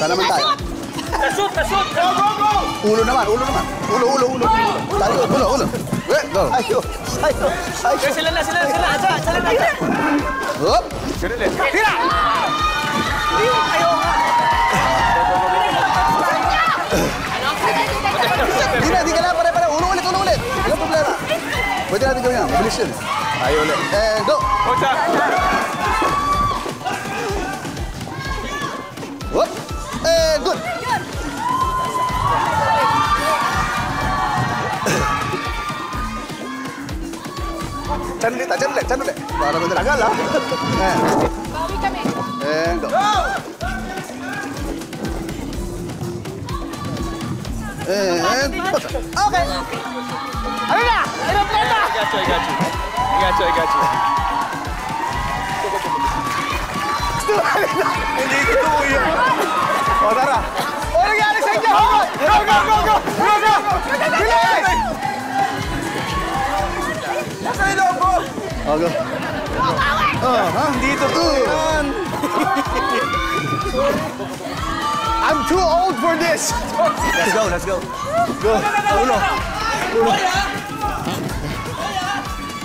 Saan naman tayo? Tasut! Go! Ulo naman. Ulo. Tayo, ulo. Go. Ayo. Sila na. Hop. Tira! Ayaw nga. Di ka na, pare. Ulo ulit. Walang problema. Pwede natin gawin yan. Mabilis yun. Ayo ulit. And go. Kocha! Hop. And good. Chan ulit. Para mo tagal, ha? Bawi kami. And go. And okay. Ano na? Aeroplano! I got you. Hindi totoo yan. O, tara. Ano nangyari sa inyo? Go! Bilis! Nasaan yung loob ko? Oh, go. Hindi totoo yan. I'm too old for this. Let's go. Go. Ulo.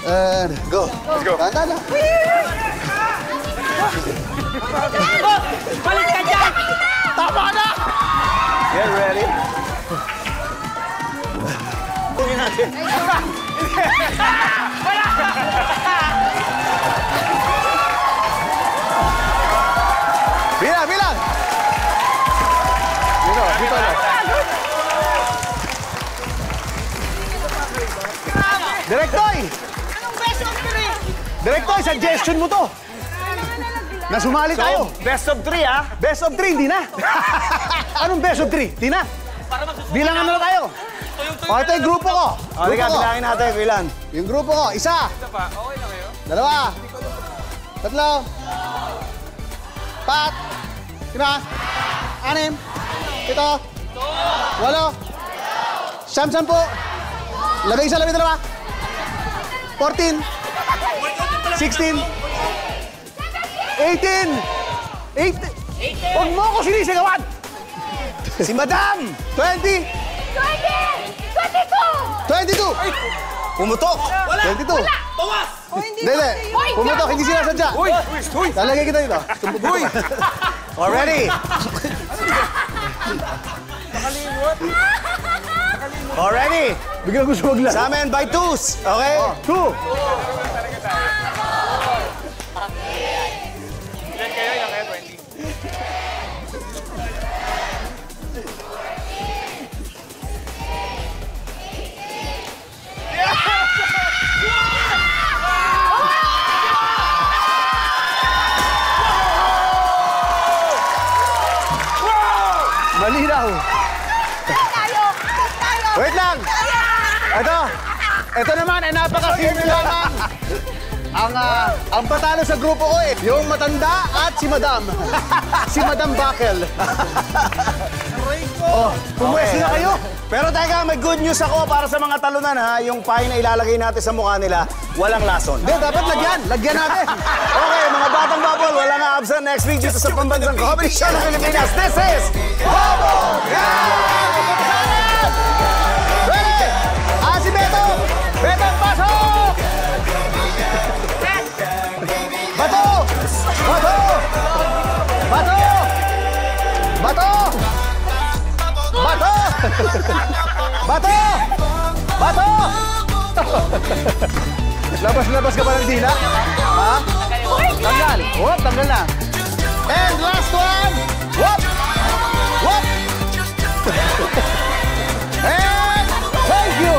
And go. Let's go. Tanda na. Balik ka dyan! Tama na! Get ready. Tungin natin. Bilang. Dito na. Direktoy! Anong best of 3? Direktoy, suggestion mo to. Na sumali tayo. Best of 3, ha? Best of 3, hindi na. Anong best of 3? Hindi na. Bilangan na tayo. O, ito yung grupo ko. O, halika, bilangin natin, ilan? Yung grupo ko, isa. Dalawa. Tatlo. Pat. Sina. 6. 7. 8. 10. Labing isa, 12. 14. 16. 18. Huwag mo ako sinisigawan. Si Madam. 20. 22. Pumutok! 22. Bawas! Hindi. Pumutok, hindi sinasadya. Uy! Lalagay kita dito. Uy! Already! Already! Biglang gusto maglaro. Sa amin by twos! Okay? 2. Ilan kayo? 20. Malinaw. Tayo! Wait lang. Ito naman ay napakasimple lamang. Ang patalo sa grupo ko yung matanda at si Madam. Si Madam Bakel. Oh, pumwesto na kayo. Pero teka, may good news ako para sa mga talunan, ha? Yung pie na ilalagay natin sa mukha nila, walang lason. Hindi, dapat lagyan. Lagyan natin. Okay, mga batang bubble, wala nga absent next week dito sa Pambansang Comedy Show ng Pilipinas. This is Bubble Gang! Ready? Si Beto! Beto, pasok! Bato! Bato! Bato! Bato! Bato! Bato! Bato! Labas ka ba ng dila? Ha? Tanggal. Whoop, tanggal na. And last one. Whoop! Whoop! And thank you!